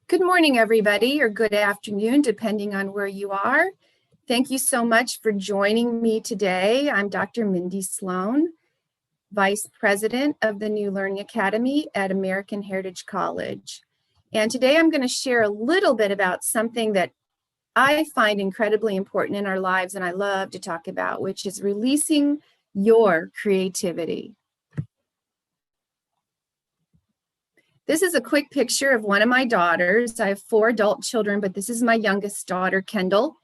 Good morning, everybody, or good afternoon, depending on where you are. Thank you so much for joining me today. I'm Dr. Mindy Sloan, Vice President of the New Learning Academy at American Heritage College. And today I'm going to share a little bit about something that I find incredibly important in our lives and I love to talk about, which is releasing your creativity. This is a quick picture of one of my daughters. I have 4 adult children, but this is my youngest daughter, Kendall.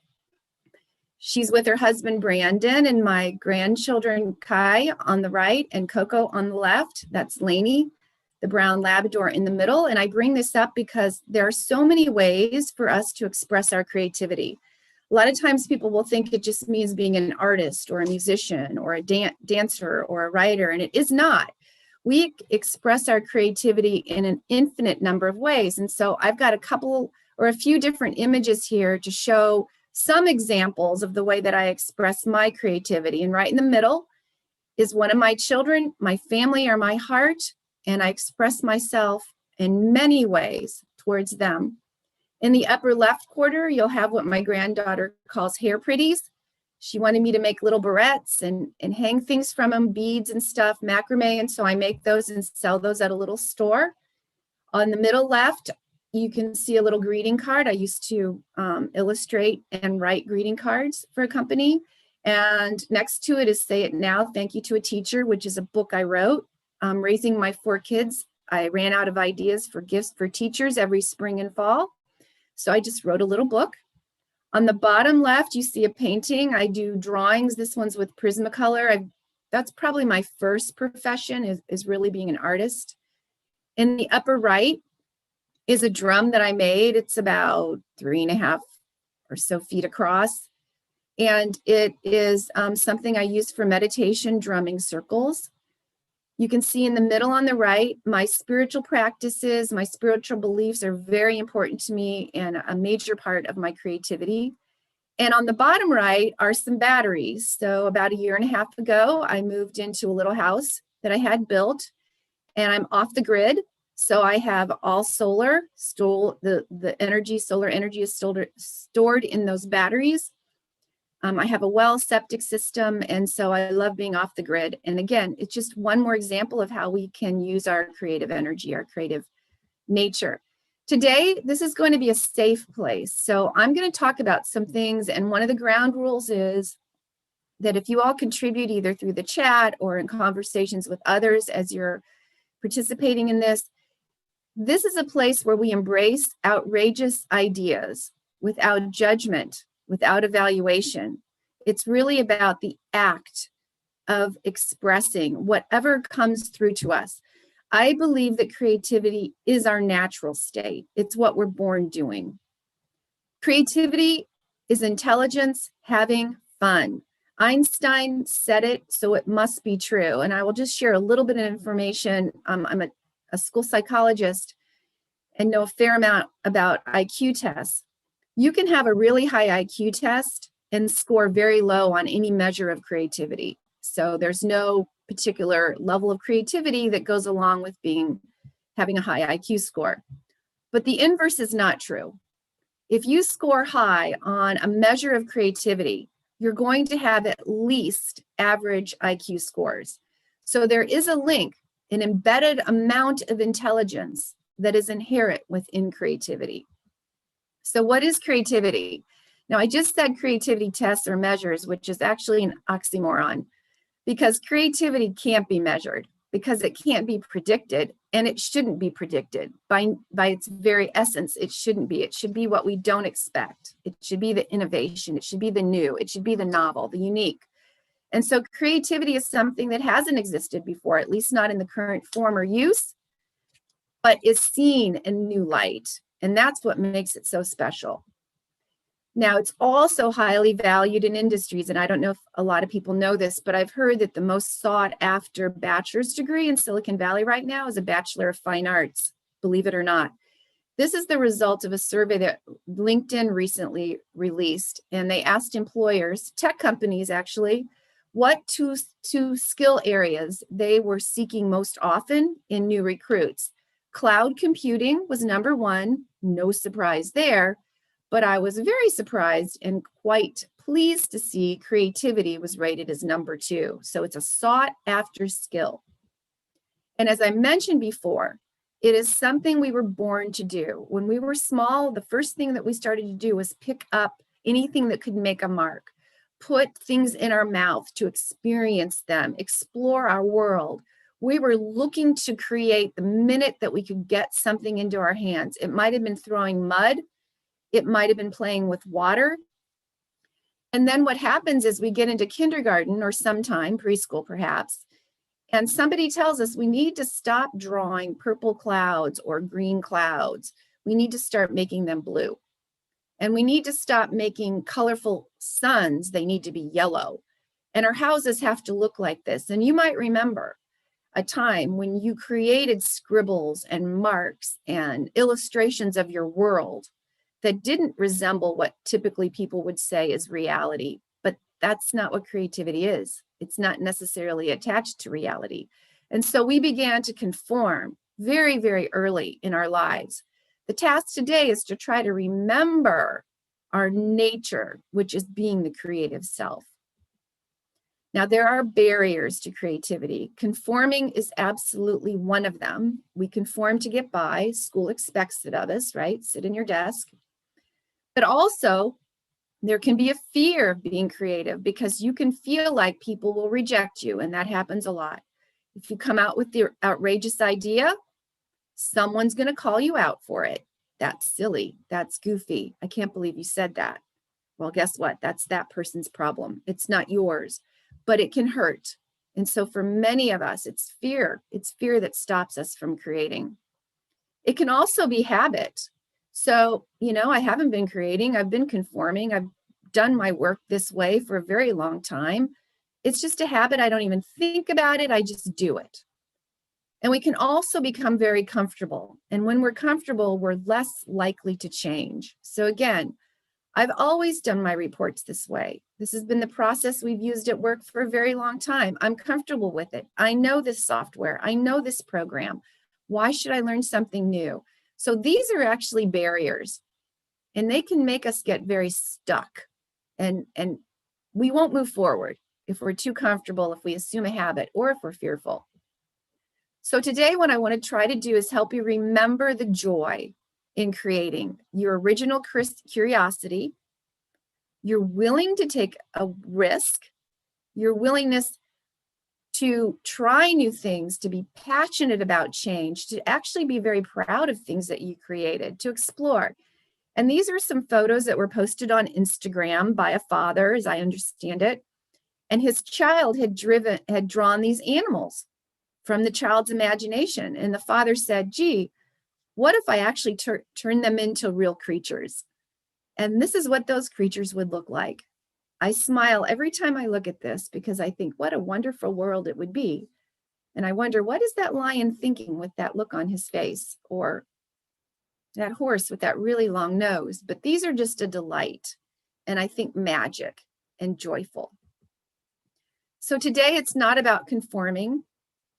She's with her husband, Brandon, and my grandchildren, Kai on the right and Coco on the left. That's Lainey, the brown Labrador in the middle. And I bring this up because there are so many ways for us to express our creativity. A lot of times people will think it just means being an artist or a musician or a dancer or a writer, and it is not. We express our creativity in an infinite number of ways. And so I've got a few different images here to show some examples of the way that I express my creativity. And right in the middle is one of my children. My family are my heart, and I express myself in many ways towards them. In the upper left quarter, you'll have what my granddaughter calls hair pretties. She wanted me to make little barrettes and hang things from them, beads and stuff, macrame, and so I make those and sell those at a little store. On the middle left, you can see a little greeting card. I used to illustrate and write greeting cards for a company. And next to it is Say It Now, Thank You to a Teacher, which is a book I wrote. Raising my 4 kids, I ran out of ideas for gifts for teachers every spring and fall. So I just wrote a little book. On the bottom left, you see a painting. I do drawings. This one's with Prismacolor. That's probably my first profession is really being an artist. In the upper right is a drum that I made. It's about 3.5 or so feet across. And it is something I use for meditation, drumming circles. You can see in the middle on the right, my spiritual practices, my spiritual beliefs are very important to me and a major part of my creativity. And on the bottom right are some batteries. So about 1.5 years ago, I moved into a little house that I had built, and I'm off the grid. So I have all solar, solar energy is stored in those batteries. I have a well septic system, and so I love being off the grid. And again, it's just one more example of how we can use our creative energy, our creative nature. Today, this is going to be a safe place. So I'm going to talk about some things, and one of the ground rules is that if you all contribute either through the chat or in conversations with others as you're participating in this, this is a place where we embrace outrageous ideas without judgment, without evaluation. It's really about the act of expressing whatever comes through to us. I believe that creativity is our natural state. It's what we're born doing. Creativity is intelligence having fun. Einstein said it, so it must be true. And I will just share a little bit of information. I'm a school psychologist and know a fair amount about IQ tests. You can have a really high IQ test and score very low on any measure of creativity. So there's no particular level of creativity that goes along with having a high IQ score. But the inverse is not true. If you score high on a measure of creativity, you're going to have at least average IQ scores. So there is a link, an embedded amount of intelligence that is inherent within creativity. So what is creativity? Now, I just said creativity tests or measures, which is actually an oxymoron, because creativity can't be measured, because it can't be predicted, and it shouldn't be predicted. By its very essence, it shouldn't be. It should be what we don't expect. It should be the innovation. It should be the new. It should be the novel, the unique. And so creativity is something that hasn't existed before, at least not in the current form or use, but is seen in new light. And that's what makes it so special. Now, it's also highly valued in industries, and I don't know if a lot of people know this, but I've heard that the most sought after bachelor's degree in Silicon Valley right now is a Bachelor of Fine Arts, believe it or not. This is the result of a survey that LinkedIn recently released, and they asked employers, tech companies actually, what two skill areas they were seeking most often in new recruits. Cloud computing was number 1, No surprise there, but I was very surprised and quite pleased to see creativity was rated as number 2. So it's a sought after skill. And as I mentioned before, it is something we were born to do. When we were small, the first thing that we started to do was pick up anything that could make a mark, put things in our mouth to experience them, explore our world. We were looking to create the minute that we could get something into our hands. It might have been throwing mud. It might have been playing with water. And then what happens is we get into kindergarten or sometime preschool perhaps, and somebody tells us we need to stop drawing purple clouds or green clouds. We need to start making them blue. And we need to stop making colorful suns. They need to be yellow. And our houses have to look like this. And you might remember a time when you created scribbles and marks and illustrations of your world that didn't resemble what typically people would say is reality. But that's not what creativity is. It's not necessarily attached to reality. And so we began to conform very, very early in our lives. The task today is to try to remember our nature, which is being the creative self. Now, there are barriers to creativity. Conforming is absolutely one of them. We conform to get by. School expects it of us, right? Sit in your desk. But also, there can be a fear of being creative because you can feel like people will reject you, and that happens a lot. If you come out with the outrageous idea, someone's going to call you out for it. That's silly. That's goofy. I can't believe you said that. Well, guess what? That's that person's problem. It's not yours, but it can hurt. And so for many of us, it's fear. It's fear that stops us from creating. It can also be habit. So, I haven't been creating. I've been conforming. I've done my work this way for a very long time. It's just a habit. I don't even think about it. I just do it. And we can also become very comfortable. And when we're comfortable, we're less likely to change. So again, I've always done my reports this way. This has been the process we've used at work for a very long time. I'm comfortable with it. I know this software. I know this program. Why should I learn something new? So these are actually barriers, and they can make us get very stuck. And we won't move forward if we're too comfortable, if we assume a habit, or if we're fearful. So today, what I want to try to do is help you remember the joy in creating, your original curiosity, your willing to take a risk, your willingness to try new things, to be passionate about change, to actually be very proud of things that you created, to explore. And these are some photos that were posted on Instagram by a father, as I understand it. And his child had drawn these animals from the child's imagination. And the father said, gee, what if I actually turn them into real creatures? And this is what those creatures would look like. I smile every time I look at this because I think what a wonderful world it would be. And I wonder, what is that lion thinking with that look on his face, or that horse with that really long nose? But these are just a delight, and I think magic and joyful. So today it's not about conforming.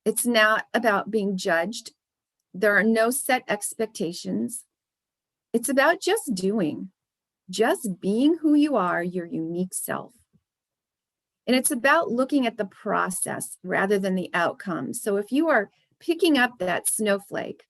It's not about being judged. There are no set expectations. It's about just doing. Just being who you are, your unique self. And it's about looking at the process rather than the outcome. So if you are picking up that snowflake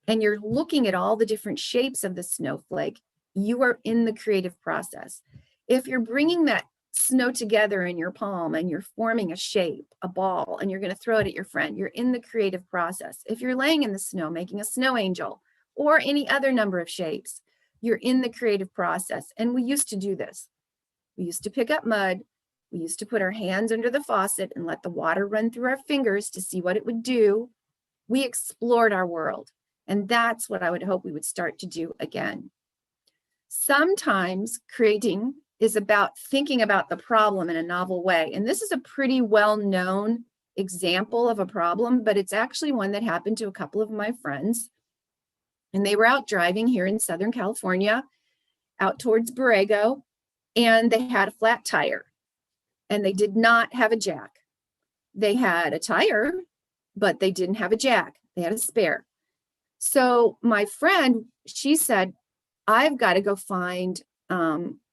and you're looking at all the different shapes of the snowflake, you are in the creative process. If you're bringing that snow together in your palm and you're forming a shape, a ball, and you're going to throw it at your friend, you're in the creative process. If you're laying in the snow, making a snow angel or any other number of shapes, you're in the creative process. And we used to do this. We used to pick up mud. We used to put our hands under the faucet and let the water run through our fingers to see what it would do. We explored our world. And that's what I would hope we would start to do again. Sometimes creating is about thinking about the problem in a novel way. And this is a pretty well-known example of a problem, but it's actually one that happened to a couple of my friends. And they were out driving here in Southern California, out towards Borrego, and they had a flat tire, and they did not have a jack. They had a tire, but they didn't have a jack. They had a spare. So my friend, she said, I've got to go find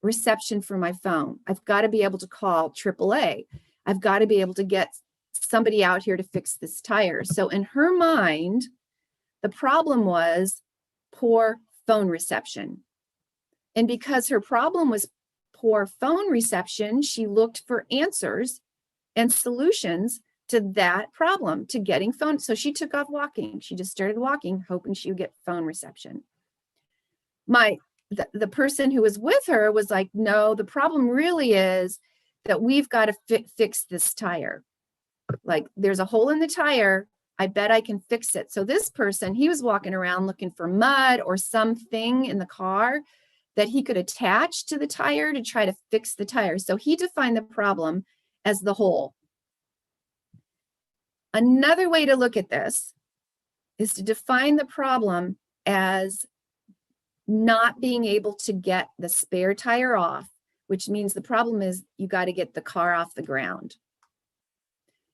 reception for my phone. I've got to be able to call AAA. I've got to be able to get somebody out here to fix this tire. So in her mind, the problem was poor phone reception. And because her problem was poor phone reception, she looked for answers and solutions to that problem, to getting phone. So she took off walking. She just started walking, hoping she would get phone reception. The person who was with her was like, no, the problem really is that we've got to fix this tire. Like, there's a hole in the tire. I bet I can fix it. So this person, he was walking around looking for mud or something in the car that he could attach to the tire to try to fix the tire. So he defined the problem as the hole. Another way to look at this is to define the problem as not being able to get the spare tire off, which means the problem is you got to get the car off the ground.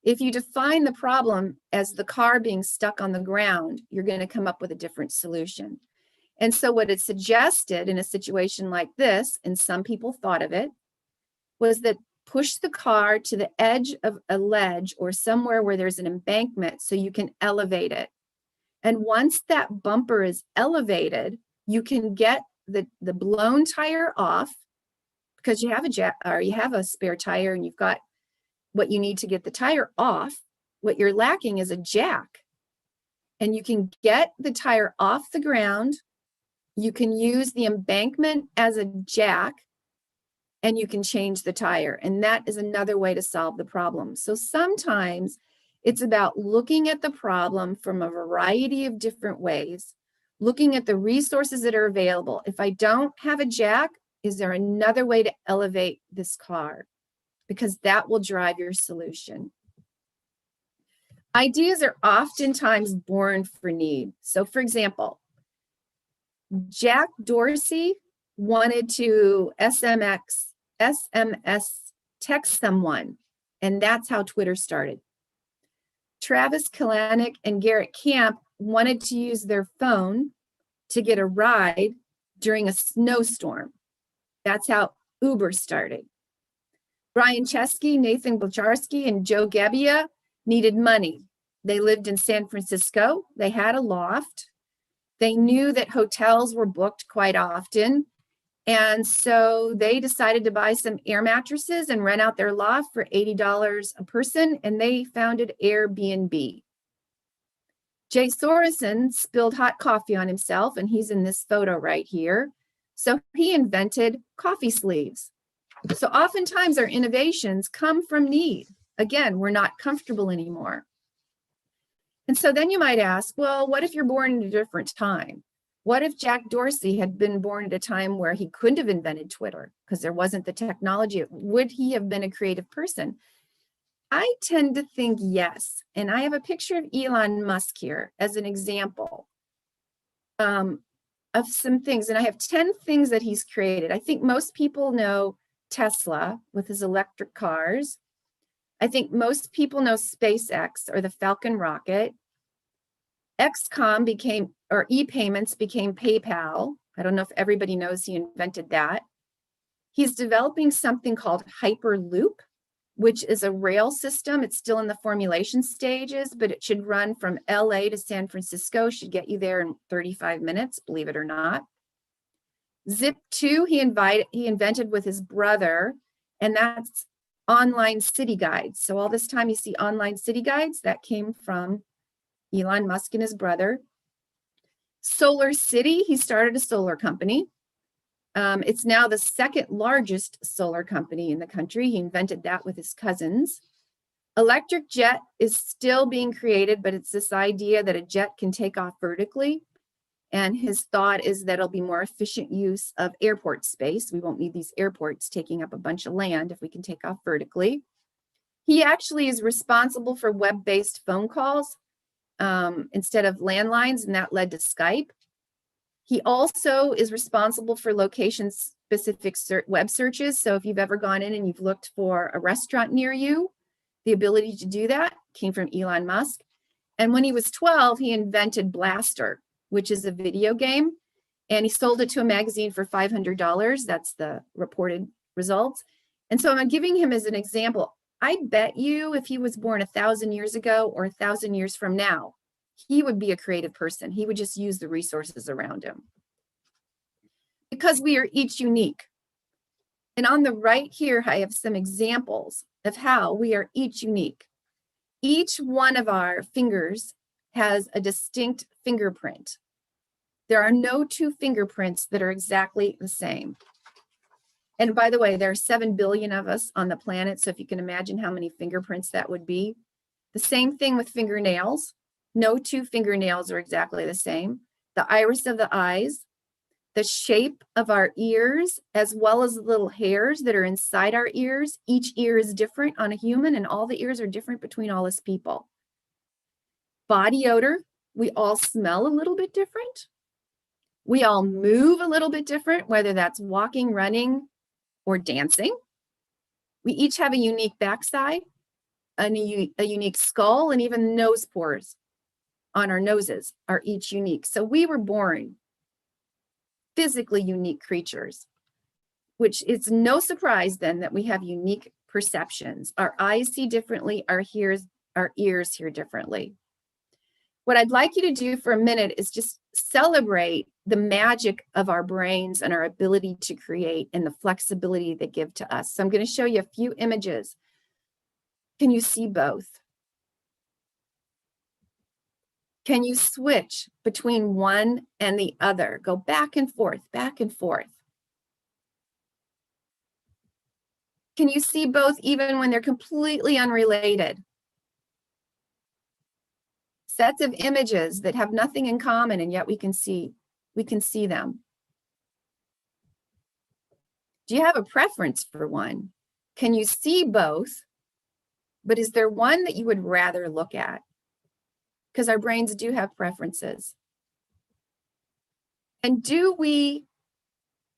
If you define the problem as the car being stuck on the ground, you're going to come up with a different solution. And so what it suggested in a situation like this, and some people thought of it, was that push the car to the edge of a ledge or somewhere where there's an embankment so you can elevate it. And once that bumper is elevated, you can get the blown tire off because you have a spare tire and you've got what you need to get the tire off. What you're lacking is a jack. And you can get the tire off the ground. You can use the embankment as a jack, and you can change the tire. And that is another way to solve the problem. So sometimes it's about looking at the problem from a variety of different ways, looking at the resources that are available. If I don't have a jack, is there another way to elevate this car? Because that will drive your solution. Ideas are oftentimes born for need. So for example, Jack Dorsey wanted to SMS text someone, and that's how Twitter started. Travis Kalanick and Garrett Camp wanted to use their phone to get a ride during a snowstorm. That's how Uber started. Brian Chesky, Nathan Blacharski, and Joe Gebbia needed money. They lived in San Francisco. They had a loft. They knew that hotels were booked quite often. And so they decided to buy some air mattresses and rent out their loft for $80 a person, and they founded Airbnb. Jay Sorensen spilled hot coffee on himself, and he's in this photo right here. So he invented coffee sleeves. So oftentimes our innovations come from need. Again, we're not comfortable anymore. And so then you might ask, well, what if you're born in a different time? What if Jack Dorsey had been born at a time where he couldn't have invented Twitter because there wasn't the technology? Would he have been a creative person? I tend to think yes. And I have a picture of Elon Musk here as an example of some things. And I have 10 things that he's created. I think most people know Tesla with his electric cars. I think most people know SpaceX or the Falcon rocket. e-payments became PayPal. I don't know if everybody knows he invented that. He's developing something called Hyperloop, which is a rail system. It's still in the formulation stages, but it should run from LA to San Francisco, should get you there in 35 minutes, believe it or not. Zip2, he invented with his brother, and that's online city guides. So all this time you see online city guides, that came from Elon Musk and his brother. Solar City, he started a solar company. It's now the second largest solar company in the country. He invented that with his cousins. Electric jet is still being created, but it's this idea that a jet can take off vertically. And his thought is that it'll be more efficient use of airport space. We won't need these airports taking up a bunch of land if we can take off vertically. He actually is responsible for web-based phone calls instead of landlines, and that led to Skype. He also is responsible for location-specific web searches. So if you've ever gone in and you've looked for a restaurant near you, the ability to do that came from Elon Musk. And when he was 12, he invented Blaster, which is a video game. and he sold it to a magazine for $500. That's the reported results. And so I'm giving him as an example. I bet you if he was born 1,000 years ago or 1,000 years from now, he would be a creative person. He would just use the resources around him. Because we are each unique. And on the right here, I have some examples of how we are each unique. Each one of our fingers has a distinct fingerprint. There are no two fingerprints that are exactly the same. And by the way, there are 7 billion of us on the planet. So if you can imagine how many fingerprints that would be. The same thing with fingernails. No two fingernails are exactly the same. The iris of the eyes, the shape of our ears, as well as the little hairs that are inside our ears. Each ear is different on a human, and all the ears are different between all us people. Body odor, we all smell a little bit different. We all move a little bit different, whether that's walking, running, or dancing. We each have a unique backside, a unique skull, and even nose pores on our noses are each unique. So we were born physically unique creatures, which is no surprise then that we have unique perceptions. Our eyes see differently, our ears hear differently. What I'd like you to do for a minute is just celebrate the magic of our brains and our ability to create and the flexibility they give to us. So I'm going to show you a few images. Can you see both? Can you switch between one and the other? Go back and forth, back and forth. Can you see both even when they're completely unrelated? Sets of images that have nothing in common, and yet we can see them. Do you have a preference for one? Can you see both? But is there one that you would rather look at? Because our brains do have preferences. And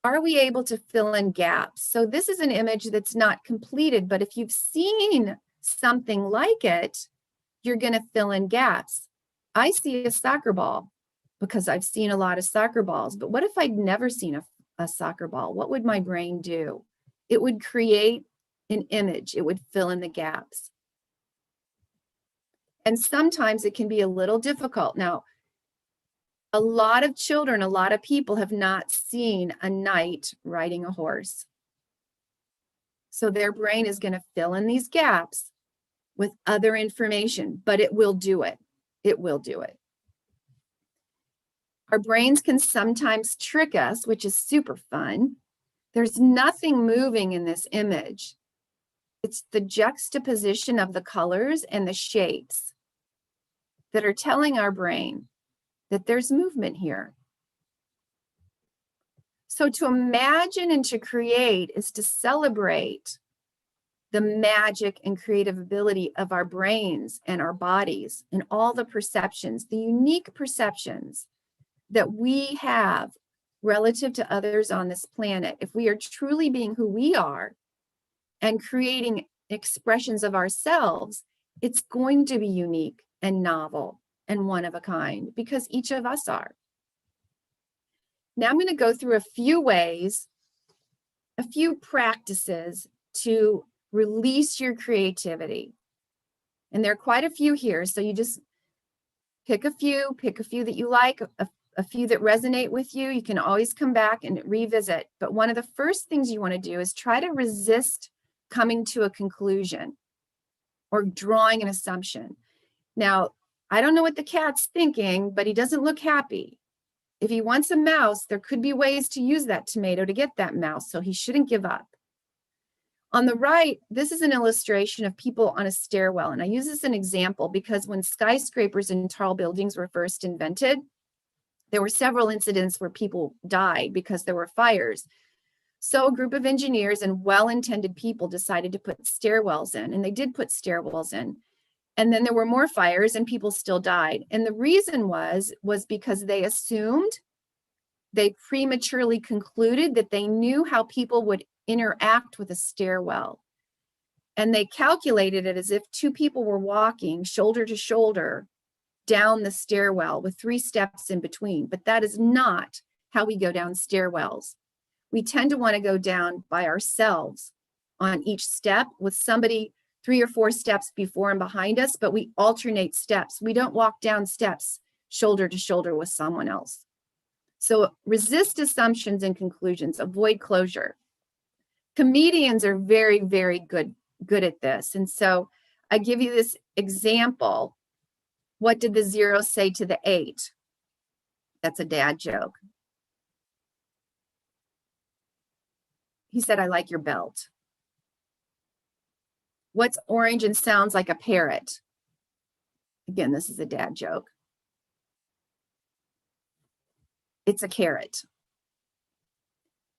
are we able to fill in gaps? So this is an image that's not completed, but if you've seen something like it, you're going to fill in gaps. I see a soccer ball because I've seen a lot of soccer balls, but what if I'd never seen a soccer ball? What would my brain do? It would create an image. It would fill in the gaps. And sometimes it can be a little difficult. Now, a lot of children, a lot of people have not seen a knight riding a horse. So their brain is going to fill in these gaps with other information, but it will do it. It will do it. Our brains can sometimes trick us, which is super fun. There's nothing moving in this image. It's the juxtaposition of the colors and the shapes that are telling our brain that there's movement here. So to imagine and to create is to celebrate the magic and creative ability of our brains and our bodies and all the perceptions, the unique perceptions that we have relative to others on this planet. If we are truly being who we are and creating expressions of ourselves, it's going to be unique and novel and one of a kind because each of us are. Now I'm going to go through a few ways, a few practices to release your creativity. And there are quite a few here. So you just pick a few that you like, a few that resonate with you. You can always come back and revisit. But one of the first things you want to do is try to resist coming to a conclusion or drawing an assumption. Now, I don't know what the cat's thinking, but he doesn't look happy. If he wants a mouse, there could be ways to use that tomato to get that mouse, so he shouldn't give up. On the right, this is an illustration of people on a stairwell. And I use this as an example because when skyscrapers and tall buildings were first invented, there were several incidents where people died because there were fires. So a group of engineers and well-intended people decided to put stairwells in, and they did put stairwells in. And then there were more fires and people still died. And the reason was because they assumed, they prematurely concluded that they knew how people would interact with a stairwell. And they calculated it as if two people were walking shoulder to shoulder down the stairwell with 3 steps in between. But that is not how we go down stairwells. We tend to want to go down by ourselves on each step with somebody 3 or 4 steps before and behind us, but we alternate steps. We don't walk down steps shoulder to shoulder with someone else. So resist assumptions and conclusions, avoid closure. Comedians are very, very good at this. And so I give you this example. What did the 0 say to the 8? That's a dad joke. He said, I like your belt. What's orange and sounds like a parrot? Again, this is a dad joke. It's a carrot.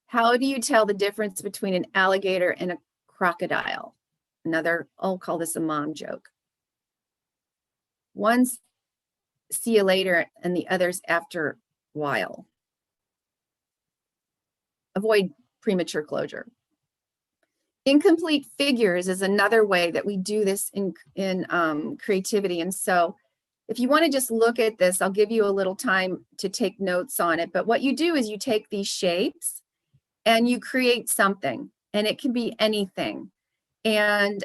How do you tell the difference between an alligator and a crocodile? Another, I'll call this a mom joke. One's see you later and the other's after a while. Avoid premature closure. Incomplete figures is another way that we do this in creativity. And so if you want to just look at this, I'll give you a little time to take notes on it. But what you do is you take these shapes and you create something, and it can be anything. And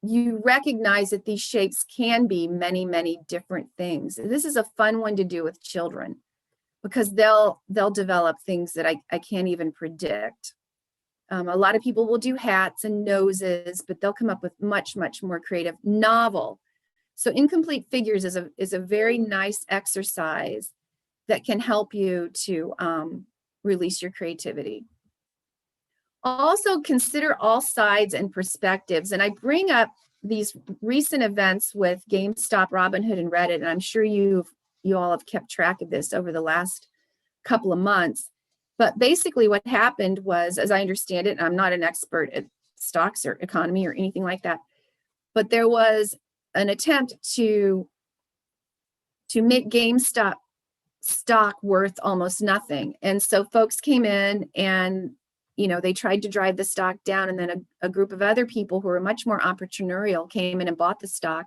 you recognize that these shapes can be many, many different things. This is a fun one to do with children because they'll develop things that I can't even predict. A lot of people will do hats and noses, but they'll come up with much, much more creative. Novel. So incomplete figures is a very nice exercise that can help you to release your creativity. Also consider all sides and perspectives. And I bring up these recent events with GameStop, Robinhood, and Reddit, and I'm sure you all have kept track of this over the last couple of months. But basically what happened was, as I understand it, and I'm not an expert at stocks or economy or anything like that, but there was an attempt to make GameStop stock worth almost nothing. And so folks came in and they tried to drive the stock down, and then a group of other people who were much more entrepreneurial came in and bought the stock,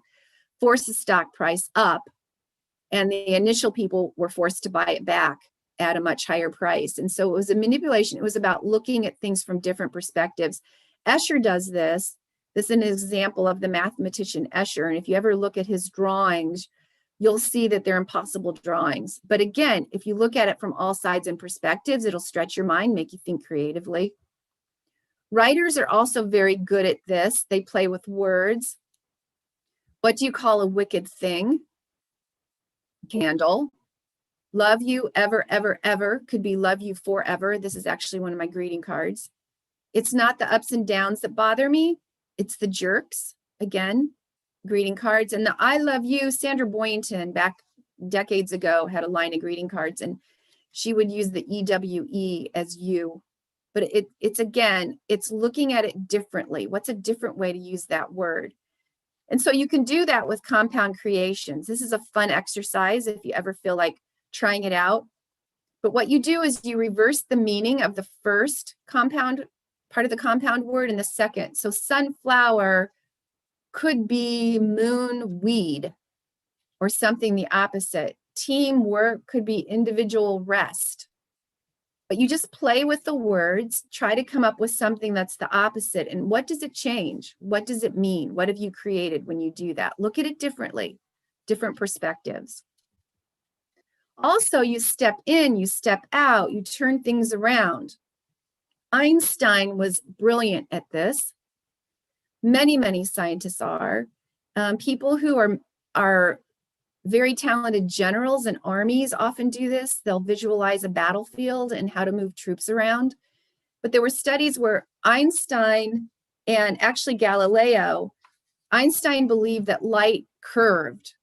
forced the stock price up, and the initial people were forced to buy it back at a much higher price. And so it was a manipulation. It was about looking at things from different perspectives. Escher does this. This is an example of the mathematician Escher. And if you ever look at his drawings, you'll see that they're impossible drawings. But again, if you look at it from all sides and perspectives, it'll stretch your mind, make you think creatively. Writers are also very good at this. They play with words. What do you call a wicked thing? Candle. Love you ever, ever, ever could be love you forever. This is actually one of my greeting cards. It's not the ups and downs that bother me. It's the jerks. Again, greeting cards. And the I love you, Sandra Boynton back decades ago had a line of greeting cards, and she would use the EWE as you. But it's looking at it differently. What's a different way to use that word? And so you can do that with compound creations. This is a fun exercise if you ever feel like trying it out. But what you do is you reverse the meaning of the first compound part of the compound word and the second. So sunflower could be moon weed or something the opposite. Teamwork could be individual rest. But you just play with the words, try to come up with something that's the opposite. And what does it change? What does it mean? What have you created when you do that? Look at it differently, different perspectives. Also, you step in, you step out, you turn things around. Einstein was brilliant at this. Many, many scientists are. People who are very talented generals and armies often do this. They'll visualize a battlefield and how to move troops around. But there were studies where Einstein and actually Galileo, Einstein believed that light curved.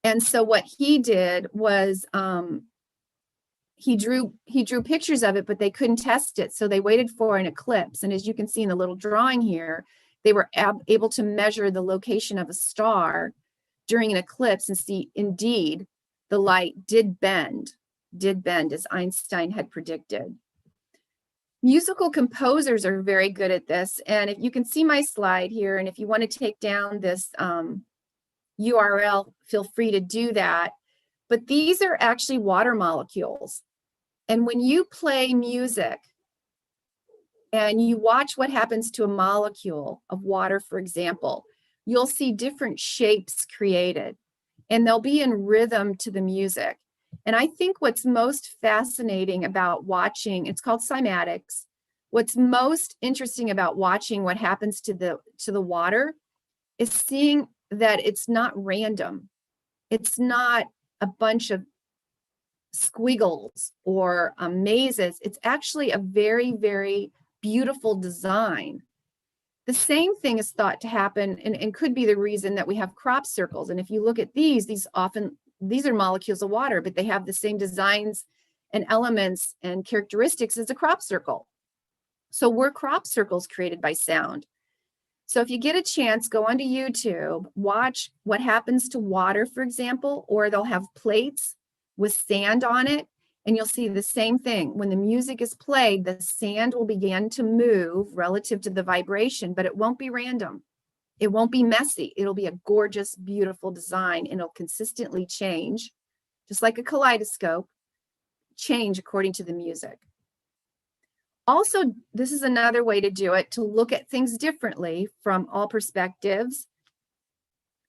And so what he did was he drew pictures of it, but they couldn't test it. So they waited for an eclipse. And as you can see in the little drawing here, they were able to measure the location of a star during an eclipse and see, indeed, the light did bend as Einstein had predicted. Musical composers are very good at this. And if you can see my slide here, and if you want to take down this URL, feel free to do that. but these are actually water molecules. And when you play music and you watch what happens to a molecule of water, for example, you'll see different shapes created, and they'll be in rhythm to the music. And I think what's most fascinating about watching, it's called cymatics. What's most interesting about watching what happens to the water is seeing that it's not random. It's not a bunch of squiggles or mazes. It's actually a very, very beautiful design. The same thing is thought to happen and could be the reason that we have crop circles. And if you look at these are molecules of water, but they have the same designs and elements and characteristics as a crop circle. So were crop circles created by sound? So if you get a chance, go onto YouTube, watch what happens to water, for example, or they'll have plates with sand on it, and you'll see the same thing. When the music is played, the sand will begin to move relative to the vibration, but it won't be random. It won't be messy. It'll be a gorgeous, beautiful design, and it'll consistently change, just like a kaleidoscope, change according to the music. Also, this is another way to do it, to look at things differently from all perspectives.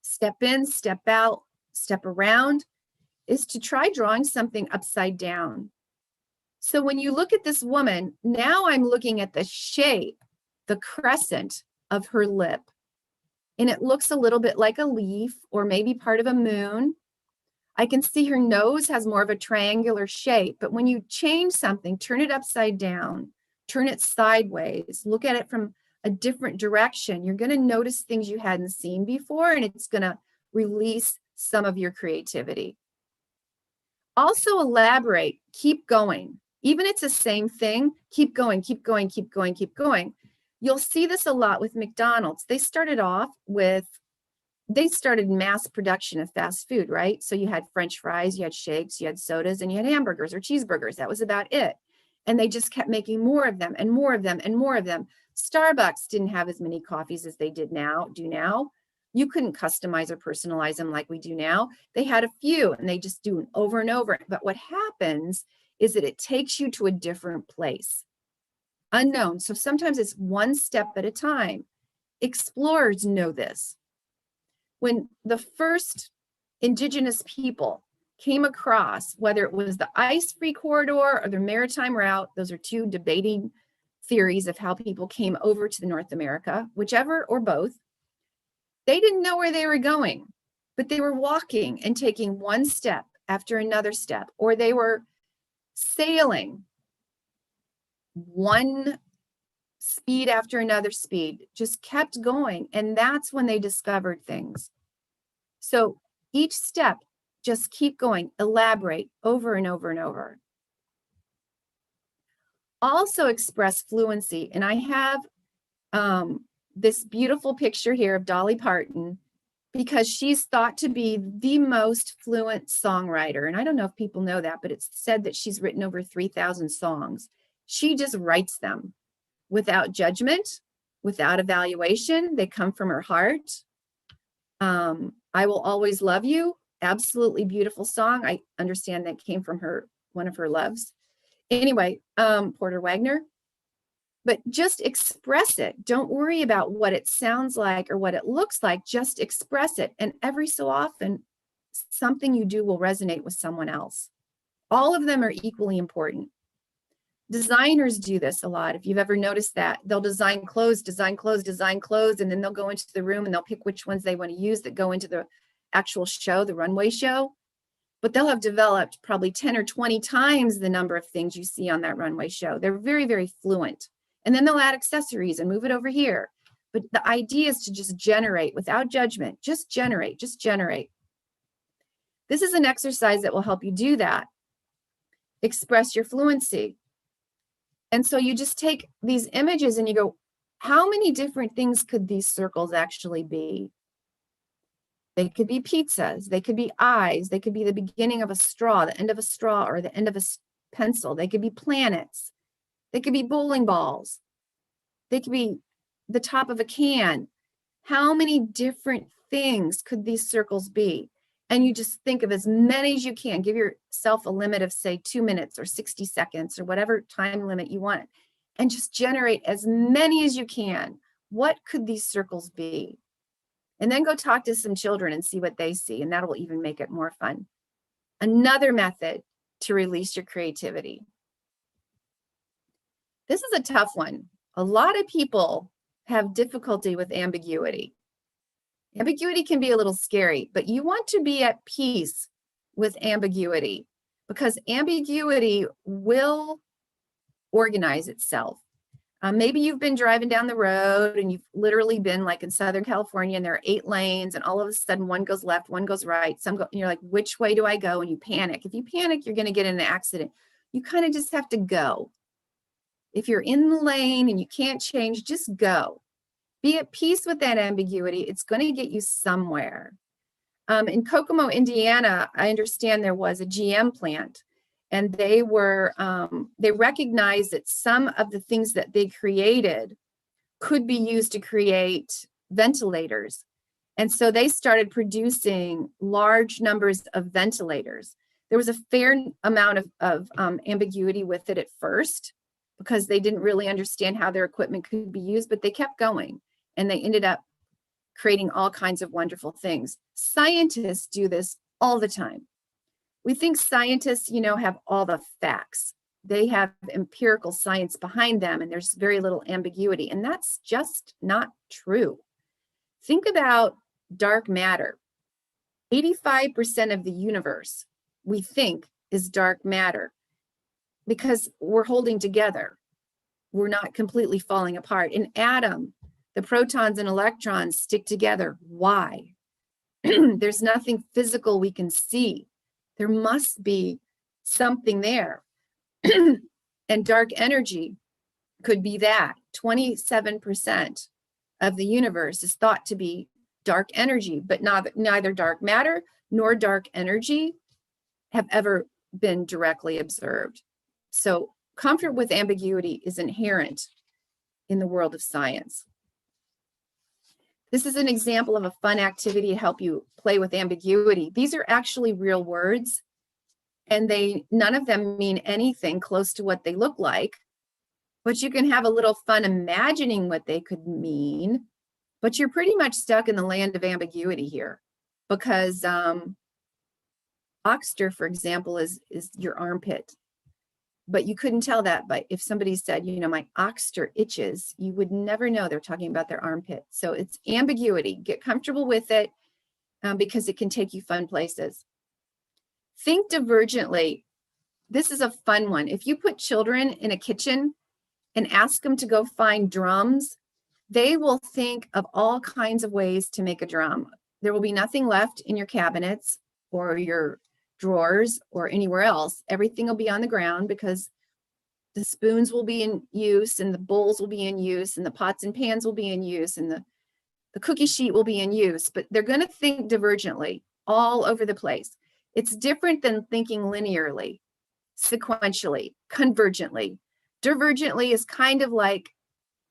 Step in, step out, step around, is to try drawing something upside down. So when you look at this woman, now I'm looking at the shape, the crescent of her lip. And it looks a little bit like a leaf or maybe part of a moon. I can see her nose has more of a triangular shape, but when you change something, turn it upside down, turn it sideways, look at it from a different direction, you're going to notice things you hadn't seen before, and it's going to release some of your creativity. Also elaborate, keep going. Even if it's the same thing, keep going, keep going, keep going, keep going. You'll see this a lot with McDonald's. They started mass production of fast food, right? So you had French fries, you had shakes, you had sodas, and you had hamburgers or cheeseburgers. That was about it. And they just kept making more of them and more of them and more of them. Starbucks didn't have as many coffees as they do now. You couldn't customize or personalize them like we do now. They had a few and they just do it over and over. But what happens is that it takes you to a different place. Unknown. So sometimes it's one step at a time. Explorers know this. When the first indigenous people came across, whether it was the ice-free corridor or the maritime route, those are two debating theories of how people came over to North America, whichever or both, they didn't know where they were going, but they were walking and taking one step after another step, or they were sailing one speed after another speed, just kept going. And that's when they discovered things. So each step, just keep going, elaborate over and over and over. Also express fluency. And I have this beautiful picture here of Dolly Parton, because she's thought to be the most fluent songwriter. And I don't know if people know that, but it's said that she's written over 3,000 songs. She just writes them without judgment, without evaluation. They come from her heart. I Will Always Love You, absolutely beautiful song. I understand that came from one of her loves. Anyway, Porter Wagoner. But just express it. Don't worry about what it sounds like or what it looks like. Just express it. And every so often, something you do will resonate with someone else. All of them are equally important. Designers do this a lot. If you've ever noticed that, they'll design clothes, and then they'll go into the room and they'll pick which ones they want to use that go into the actual show, the runway show. But they'll have developed probably 10 or 20 times the number of things you see on that runway show. They're very, very fluent. And then they'll add accessories and move it over here. But the idea is to just generate without judgment. Just generate, just generate. This is an exercise that will help you do that. Express your fluency. And so you just take these images and you go, how many different things could these circles actually be? They could be pizzas. They could be eyes. They could be the beginning of a straw, the end of a straw, or the end of a pencil. They could be planets. They could be bowling balls. They could be the top of a can. How many different things could these circles be? And you just think of as many as you can. Give yourself a limit of, say, 2 minutes or 60 seconds or whatever time limit you want, and just generate as many as you can. What could these circles be? And then go talk to some children and see what they see, and that'll even make it more fun. Another method to release your creativity. This is a tough one. A lot of people have difficulty with ambiguity. Ambiguity can be a little scary, but you want to be at peace with ambiguity, because ambiguity will organize itself. Maybe you've been driving down the road and you've literally been like in Southern California and there are 8 lanes and all of a sudden one goes left, one goes right. And you're like, which way do I go? And you panic. If you panic, you're going to get in an accident. You kind of just have to go. If you're in the lane and you can't change, just go. Be at peace with that ambiguity. It's going to get you somewhere. In Kokomo, Indiana, I understand there was a GM plant, and they recognized that some of the things that they created could be used to create ventilators. And so they started producing large numbers of ventilators. There was a fair amount of ambiguity with it at first, because they didn't really understand how their equipment could be used, but they kept going and they ended up creating all kinds of wonderful things. Scientists do this all the time. We think scientists, have all the facts. They have empirical science behind them, and there's very little ambiguity, and that's just not true. Think about dark matter. 85% of the universe, we think, is dark matter because we're holding together. We're not completely falling apart. An atom, the protons and electrons stick together. Why? There's nothing physical we can see. There must be something there. And dark energy could be that. 27% of the universe is thought to be dark energy, but neither dark matter nor dark energy have ever been directly observed. So comfort with ambiguity is inherent in the world of science. This is an example of a fun activity to help you play with ambiguity. These are actually real words, and none of them mean anything close to what they look like, but you can have a little fun imagining what they could mean, but you're pretty much stuck in the land of ambiguity here, because oxter, for example, is your armpit. But you couldn't tell that, but if somebody said, my oxter itches, you would never know they're talking about their armpit. So it's ambiguity. Get comfortable with it because it can take you fun places. Think divergently. This is a fun one. If you put children in a kitchen and ask them to go find drums, they will think of all kinds of ways to make a drum. There will be nothing left in your cabinets or your drawers or anywhere else. Everything will be on the ground because the spoons will be in use and the bowls will be in use and the pots and pans will be in use and the cookie sheet will be in use, but they're going to think divergently all over the place. It's different than thinking linearly, sequentially, convergently. Divergently is kind of like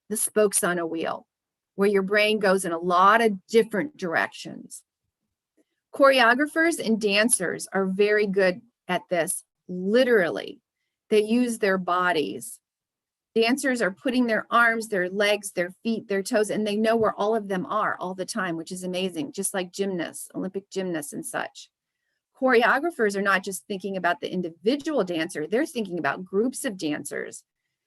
the spokes on a wheel, where your brain goes in a lot of different directions. Choreographers and dancers are very good at this, literally. They use their bodies. Dancers are putting their arms, their legs, their feet, their toes, and they know where all of them are all the time, which is amazing, just like gymnasts, Olympic gymnasts and such. Choreographers are not just thinking about the individual dancer, they're thinking about groups of dancers.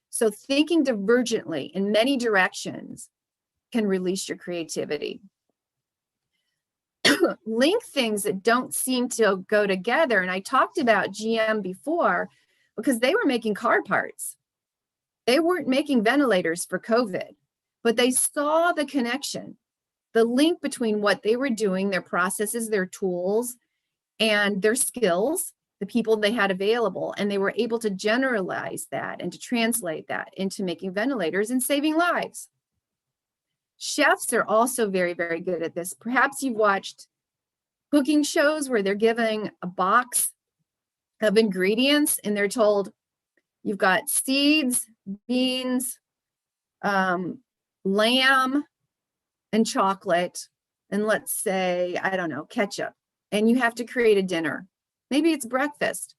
So thinking divergently in many directions can release your creativity. Link things that don't seem to go together. And I talked about GM before because they were making car parts. They weren't making ventilators for COVID, but they saw the connection, the link between what they were doing, their processes, their tools, and their skills, the people they had available, and they were able to generalize that and to translate that into making ventilators and saving lives. Chefs are also very, very good at this. Perhaps you've watched cooking shows where they're giving a box of ingredients and they're told, you've got seeds, beans, lamb, and chocolate, and let's say, I don't know, ketchup. and you have to create a dinner. Maybe it's breakfast,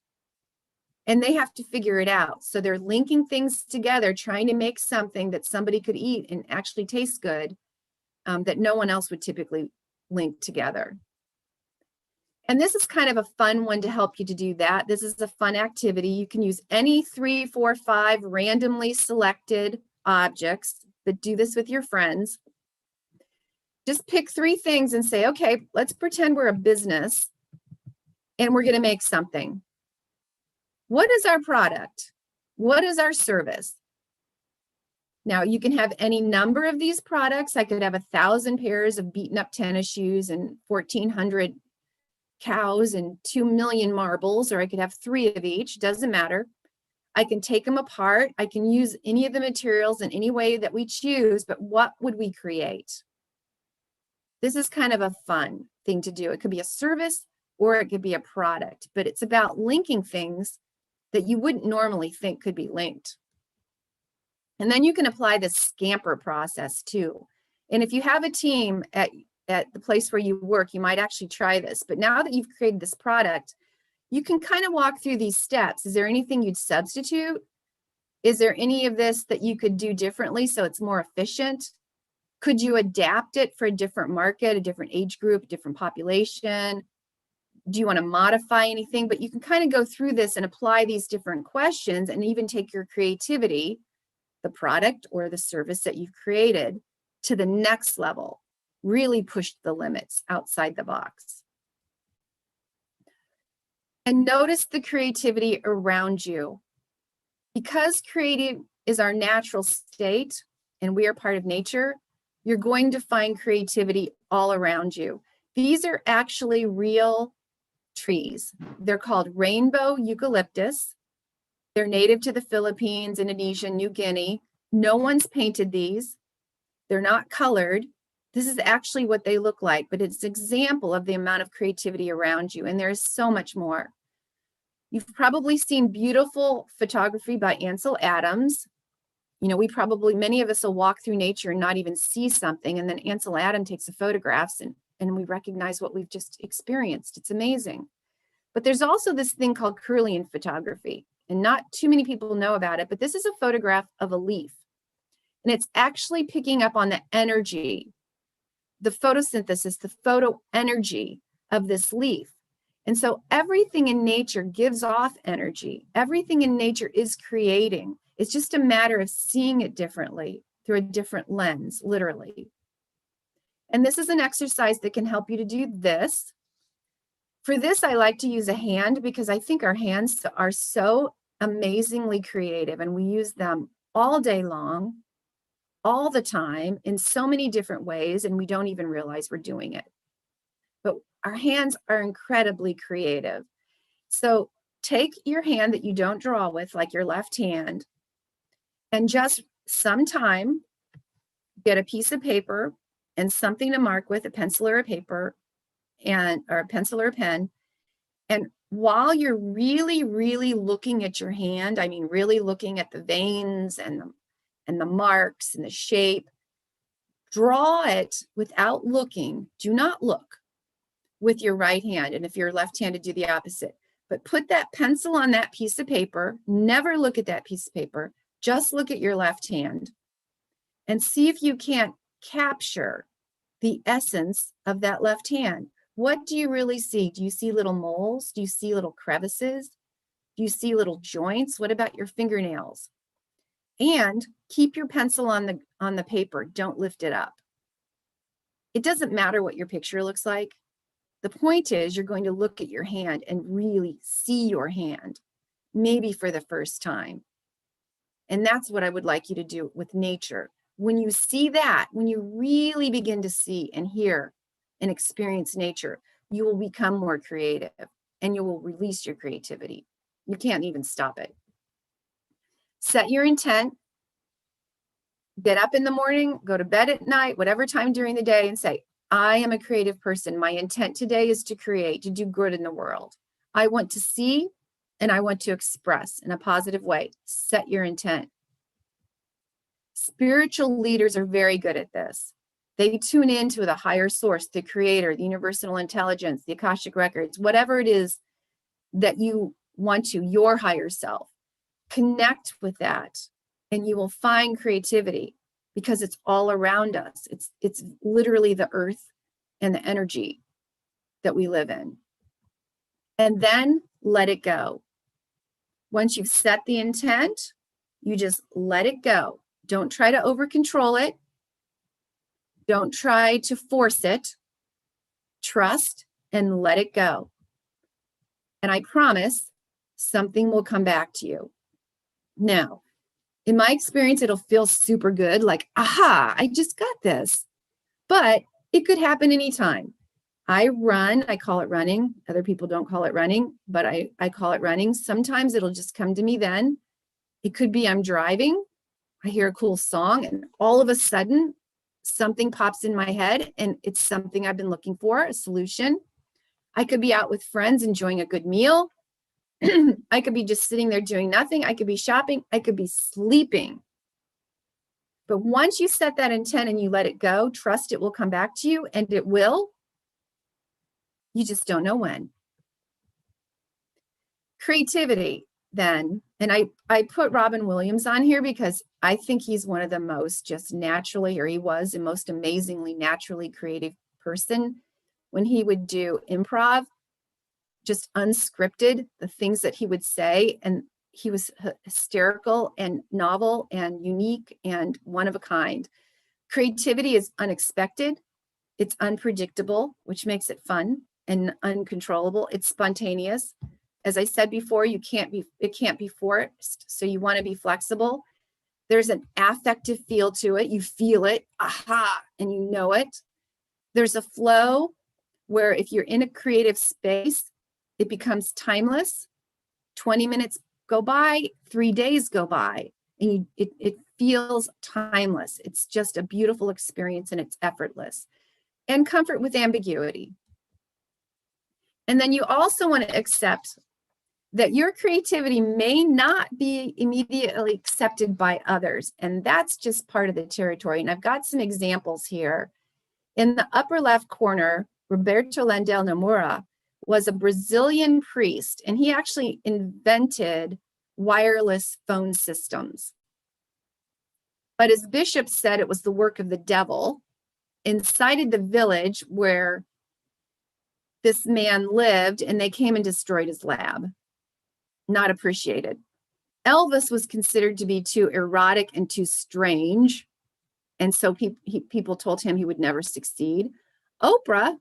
and they have to figure it out. So they're linking things together, trying to make something that somebody could eat and actually taste good, that no one else would typically link together. And this is kind of a fun one to help you to do that. This is a fun activity. You can use any 3, 4, 5 randomly selected objects, but do this with your friends. Just pick 3 things and say, okay, let's pretend we're a business and we're going to make something. What is our product? What is our service? Now, you can have any number of these products. I could have 1,000 pairs of beaten up tennis shoes and 1,400 cows and 2 million marbles, or I could have 3 of each, doesn't matter. I can take them apart. I can use any of the materials in any way that we choose, but what would we create? This is kind of a fun thing to do. It could be a service or it could be a product, but it's about linking things that you wouldn't normally think could be linked. And then you can apply the scamper process too. And if you have a team at the place where you work, you might actually try this. But now that you've created this product, you can kind of walk through these steps. Is there anything you'd substitute? Is there any of this that you could do differently so it's more efficient? Could you adapt it for a different market, a different age group, a different population? Do you want to modify anything? But you can kind of go through this and apply these different questions and even take your creativity, the product or the service that you've created, to the next level. Really push the limits outside the box. And notice the creativity around you. Because creative is our natural state and we are part of nature, you're going to find creativity all around you. These are actually real trees. They're called rainbow eucalyptus. They're native to the Philippines, Indonesia, New Guinea. No one's painted these. They're not colored. This is actually what they look like, but it's an example of the amount of creativity around you. And there's so much more. You've probably seen beautiful photography by Ansel Adams. You know, many of us will walk through nature and not even see something. And then Ansel Adams takes the photographs and we recognize what we've just experienced. It's amazing. But there's also this thing called Kirlian photography. And not too many people know about it, but this is a photograph of a leaf. And it's actually picking up on the energy, the photosynthesis, the photo energy of this leaf. And so everything in nature gives off energy. Everything in nature is creating. It's just a matter of seeing it differently through a different lens, literally. And this is an exercise that can help you to do this. For this, I like to use a hand because I think our hands are so amazingly creative and we use them all day long, all the time, in so many different ways, and we don't even realize we're doing it. But our hands are incredibly creative. So take your hand that you don't draw with, like your left hand, and just sometime get a piece of paper and something to mark with, a pencil or a paper, or a pencil or a pen. And while you're really, really looking at your hand, I mean, really looking at the veins and the marks and the shape, draw it without looking. Do not look with your right hand. And if you're left-handed, do the opposite. But put that pencil on that piece of paper. Never look at that piece of paper. Just look at your left hand and see if you can't capture the essence of that left hand. What do you really see? Do you see little moles? Do you see little crevices? Do you see little joints? What about your fingernails? And keep your pencil on the paper. Don't lift it up. It doesn't matter what your picture looks like. The point is you're going to look at your hand and really see your hand, maybe for the first time. And that's what I would like you to do with nature. When you see that, when you really begin to see and hear and experience nature, you will become more creative and you will release your creativity. You can't even stop it. Set your intent. Get up in the morning, go to bed at night, whatever time during the day, and say, I am a creative person. My intent today is to create, to do good in the world. I want to see and I want to express in a positive way. Set your intent. Spiritual leaders are very good at this. They tune into the higher source, the creator, the universal intelligence, the Akashic records, whatever it is that you want to, your higher self. Connect with that and you will find creativity because it's all around us. It's literally the earth and the energy that we live in. And then let it go. Once you've set the intent, you just let it go. Don't try to over control it. Don't try to force it. Trust and let it go. And I promise something will come back to you. Now, in my experience, it'll feel super good, like, aha, I just got this. But it could happen anytime. I run, I call it running. Other people don't call it running, but I call it running. Sometimes it'll just come to me then. It could be I'm driving, I hear a cool song, and all of a sudden, something pops in my head, and it's something I've been looking for, a solution. I could be out with friends enjoying a good meal. I could be just sitting there doing nothing. I could be shopping. I could be sleeping. But once you set that intent and you let it go, trust it will come back to you, and it will. You just don't know when. Creativity, then, and I put Robin Williams on here because I think he's one of the most just naturally, or he was the most amazingly naturally creative person. When he would do improv, just unscripted, the things that he would say, and he was hysterical and novel and unique and one of a kind. Creativity is unexpected. It's unpredictable, which makes it fun and uncontrollable. It's spontaneous. As I said before, it can't be forced. So you want to be flexible. There's an affective feel to it. You feel it, aha, and you know it. There's a flow where if you're in a creative space, it becomes timeless. 20 minutes go by, 3 days go by, and it feels timeless. It's just a beautiful experience and it's effortless. And comfort with ambiguity. And then you also want to accept that your creativity may not be immediately accepted by others. And that's just part of the territory. And I've got some examples here. In the upper left corner, Roberto Landel Namura was a Brazilian priest, and he actually invented wireless phone systems. But his bishop said it was the work of the devil, incited the village where this man lived, and they came and destroyed his lab. Not appreciated. Elvis was considered to be too erotic and too strange, and so people told him he would never succeed. Oprah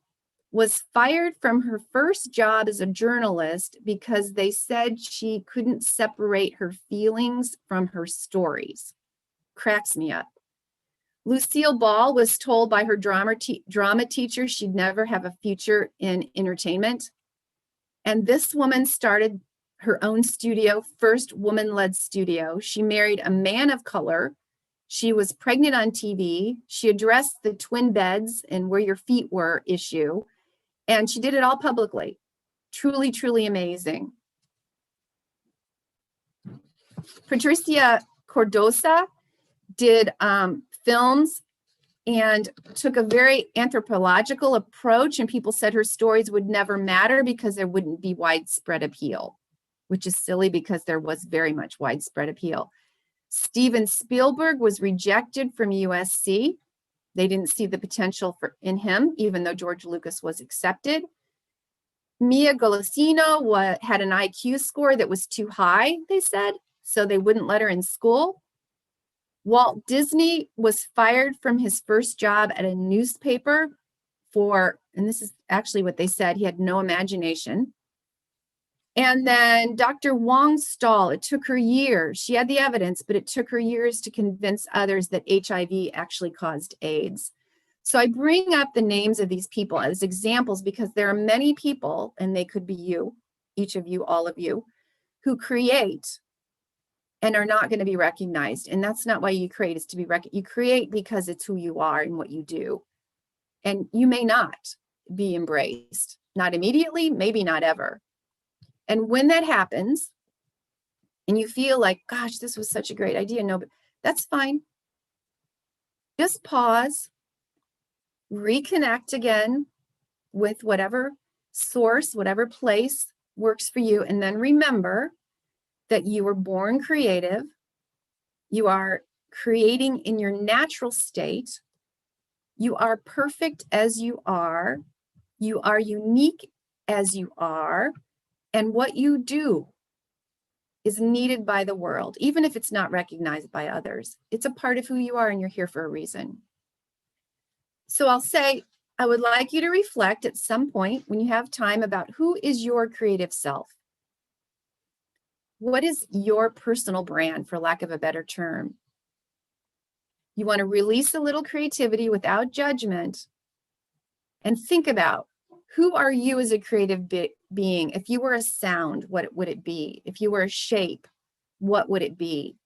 was fired from her first job as a journalist because they said she couldn't separate her feelings from her stories. Cracks me up. Lucille Ball was told by her drama teacher she'd never have a future in entertainment. And this woman started her own studio, first woman-led studio. She married a man of color. She was pregnant on TV. She addressed the twin beds and where your feet were issue. And she did it all publicly. Truly, truly amazing. Patricia Cordosa did films and took a very anthropological approach, and people said her stories would never matter because there wouldn't be widespread appeal, which is silly because there was very much widespread appeal. Steven Spielberg was rejected from USC. They didn't see the potential in him, even though George Lucas was accepted. Mia Golosino had an IQ score that was too high, they said, so they wouldn't let her in school. Walt Disney was fired from his first job at a newspaper and this is actually what they said, he had no imagination. And then Dr. Wong Stahl, it took her years. She had the evidence, but it took her years to convince others that HIV actually caused AIDS. So I bring up the names of these people as examples because there are many people, and they could be you, each of you, all of you, who create and are not going to be recognized. And that's not why you create, is to be recognized. You create because it's who you are and what you do. And you may not be embraced, not immediately, maybe not ever. And when that happens, and you feel like, gosh, this was such a great idea, no, but that's fine. Just pause reconnect again with whatever source, whatever place works for you. And then remember that you were born creative. You are creating in your natural state. You are perfect as you are. You are unique as you are. And what you do is needed by the world, even if it's not recognized by others. It's a part of who you are, and you're here for a reason. So I'll say, I would like you to reflect at some point when you have time about who is your creative self. What is your personal brand, for lack of a better term? You want to release a little creativity without judgment and think about, who are you as a creative being? If you were a sound, what would it be? If you were a shape, what would it be?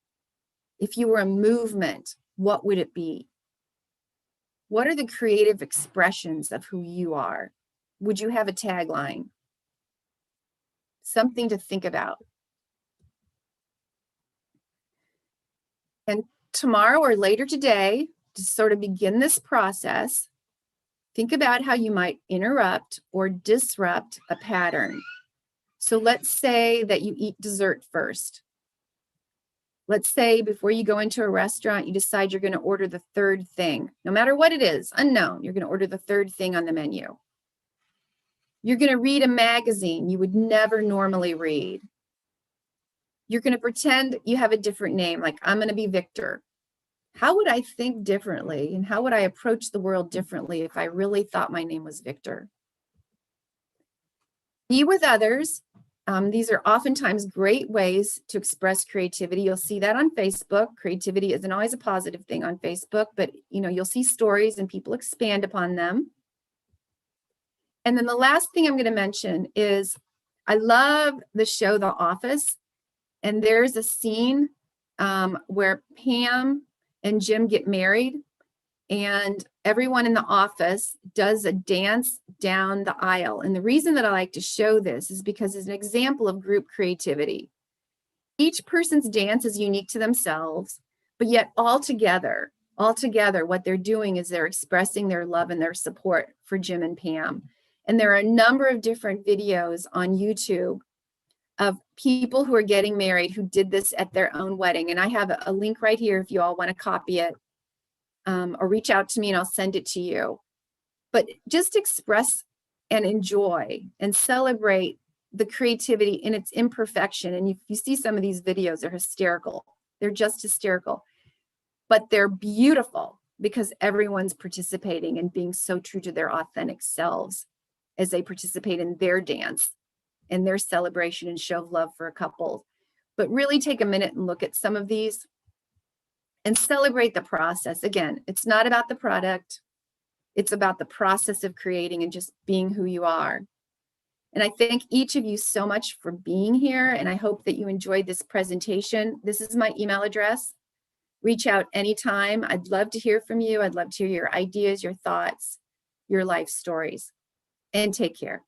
If you were a movement, what would it be? What are the creative expressions of who you are? Would you have a tagline? Something to think about. And tomorrow or later today, to sort of begin this process, think about how you might interrupt or disrupt a pattern. So let's say that you eat dessert first. Let's say before you go into a restaurant, you decide you're going to order the third thing. No matter what it is, unknown, you're going to order the third thing on the menu. You're going to read a magazine you would never normally read. You're going to pretend you have a different name, like I'm going to be Victor. How would I think differently, and how would I approach the world differently if I really thought my name was Victor? Be with others. These are oftentimes great ways to express creativity. You'll see that on Facebook. Creativity isn't always a positive thing on Facebook, but you'll see stories and people expand upon them. And then the last thing I'm going to mention is, I love the show The Office, and there's a scene where Pam and Jim get married, and everyone in the office does a dance down the aisle. And the reason that I like to show this is because it's an example of group creativity. Each person's dance is unique to themselves, but yet all together, what they're doing is they're expressing their love and their support for Jim and Pam. And there are a number of different videos on YouTube of people who are getting married who did this at their own wedding. And I have a link right here if you all want to copy it, or reach out to me and I'll send it to you. But just express and enjoy and celebrate the creativity in its imperfection. And you see some of these videos, they're hysterical. They're just hysterical, but they're beautiful because everyone's participating and being so true to their authentic selves as they participate in their dance and their celebration and show of love for a couple. But really take a minute and look at some of these and celebrate the process. Again, it's not about the product. It's about the process of creating and just being who you are. And I thank each of you so much for being here. And I hope that you enjoyed this presentation. This is my email address. Reach out anytime. I'd love to hear from you. I'd love to hear your ideas, your thoughts, your life stories. And take care.